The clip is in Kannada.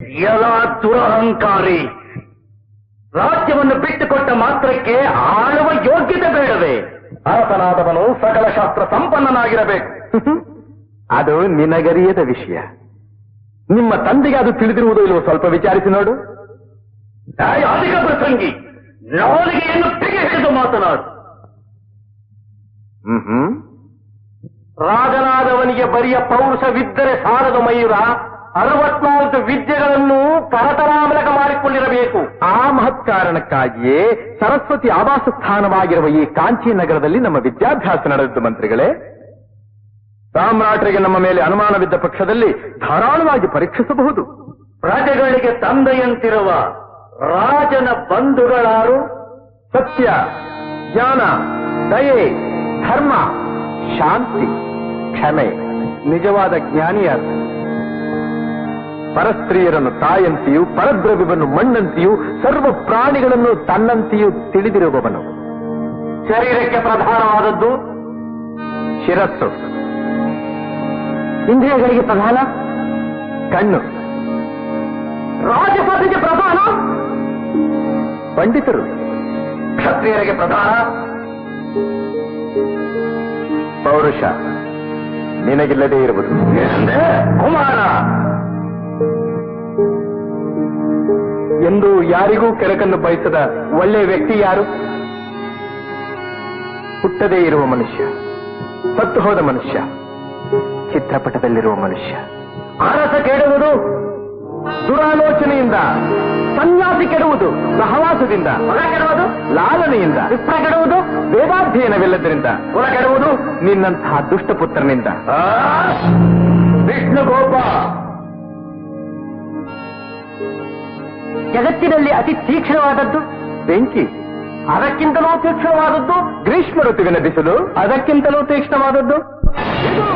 ಎಲ್ಲ ದುರಹಂಕಾರಿ. ರಾಜ್ಯವನ್ನು ಬಿಟ್ಟುಕೊಟ್ಟ ಮಾತ್ರಕ್ಕೆ ಆಳುವ ಯೋಗ್ಯತೆ ಬೇಡವೇ? ಅರಸನಾದವನು ಸಕಲ ಶಾಸ್ತ್ರ ಸಂಪನ್ನನಾಗಿರಬೇಕು. ಅದು ನಿನಗರಿಯದ ವಿಷಯ. ನಿಮ್ಮ ತಂದೆಗೆ ಅದು ತಿಳಿದಿರುವುದೋ ಇಲ್ಲವೋ ಸ್ವಲ್ಪ ವಿಚಾರಿಸಿ ನೋಡು. ಅಧಿಕ ಪ್ರಸಂಗಿ, ನಾಲಿಗೆಯನ್ನು ಬಿಗಿ ಹಿಡಿದು ಮಾತನಾಡು. ರಾಜನಾದವನಿಗೆ ಬರಿಯ ಪೌರುಷವಿದ್ದರೆ ಸಾಲದು ಮಯೂರ, 64 ವಿದ್ಯೆಗಳನ್ನು ಕರತಲಾಮಲಕ ಮಾಡಿಕೊಂಡಿರಬೇಕು. ಆ ಮಹತ್ ಕಾರಣಕ್ಕಾಗಿಯೇ ಸರಸ್ವತಿ ಆವಾಸ ಸ್ಥಾನವಾಗಿರುವ ಈ ಕಾಂಚಿ ನಗರದಲ್ಲಿ ನಮ್ಮ ವಿದ್ಯಾಭ್ಯಾಸ ನಡೆದಿದ್ದು ಮಂತ್ರಿಗಳೇ. ಸಾಮ್ರಾಟರಿಗೆ ನಮ್ಮ ಮೇಲೆ ಅನುಮಾನವಿದ್ದ ಪಕ್ಷದಲ್ಲಿ ಧಾರಾಳವಾಗಿ ಪರೀಕ್ಷಿಸಬಹುದು. ಪ್ರಜೆಗಳಿಗೆ ತಂದೆಯಂತಿರುವ ರಾಜನ ಬಂಧುಗಳಾರು? ಸತ್ಯ, ಜ್ಞಾನ, ದಯೆ, ಧರ್ಮ, ಶಾಂತಿ, ಕ್ಷಮೆ. ನಿಜವಾದ ಜ್ಞಾನಿಯಾದ ಪರಸ್ತ್ರೀಯರನ್ನು ತಾಯಂತೆಯೂ ಪರದ್ರವ್ಯವನ್ನು ಮಣ್ಣಂತೆಯೂ ಸರ್ವ ಪ್ರಾಣಿಗಳನ್ನು ತನ್ನಂತೆಯೂ ತಿಳಿದಿರುವವನು. ಶರೀರಕ್ಕೆ ಪ್ರಧಾನವಾದದ್ದು ಶಿರಸ್ಸು, ಇಂದ್ರಿಯಗಳಿಗೆ ಪ್ರಧಾನ ಕಣ್ಣು, ರಾಜಸಭೆಗೆ ಪ್ರಧಾನ ಪಂಡಿತರು, ಕ್ಷತ್ರಿಯರಿಗೆ ಪ್ರಧಾನ ಪೌರುಷ. ನಿನಗಿಲ್ಲದೆ ಇರುವುದು ಕುಮಾರ ಎಂದು ಯಾರಿಗೂ ಕೆರಕನ್ನು ಬಯಸದ ಒಳ್ಳೆಯ ವ್ಯಕ್ತಿ ಯಾರು? ಹುಟ್ಟದೇ ಇರುವ ಮನುಷ್ಯ, ಸತ್ತು ಹೋದ ಮನುಷ್ಯ, ಚಿತ್ರಪಟದಲ್ಲಿರುವ ಮನುಷ್ಯ. ಅರಸ ಕೆಡುವುದು ದುರಾಲೋಚನೆಯಿಂದ, ಸನ್ಯಾಸಿ ಕೆಡುವುದು ಸಹವಾಸದಿಂದ, ಹೊರ ಕೆಡುವುದು ಲಾಲನೆಯಿಂದ, ವಿಪ್ರ ಕೆಡುವುದು ವೇದಾಧ್ಯಯನವಿಲ್ಲದರಿಂದ, ಕುಲ ಕೆಡುವುದು ನಿನ್ನಂತಹ ದುಷ್ಟಪುತ್ರನಿಂದ. ವಿಷ್ಣುಗೋಪ, ಜಗತ್ತಿನಲ್ಲಿ ಅತಿ ತೀಕ್ಷ್ಣವಾದದ್ದು ಬೆಂಕಿ, ಅದಕ್ಕಿಂತಲೂ ತೀಕ್ಷ್ಣವಾದದ್ದು ಗ್ರೀಷ್ಮ ಋತುವಿನ ಬಿಸಿಲು, ಅದಕ್ಕಿಂತಲೂ ತೀಕ್ಷ್ಣವಾದದ್ದು ಇದು.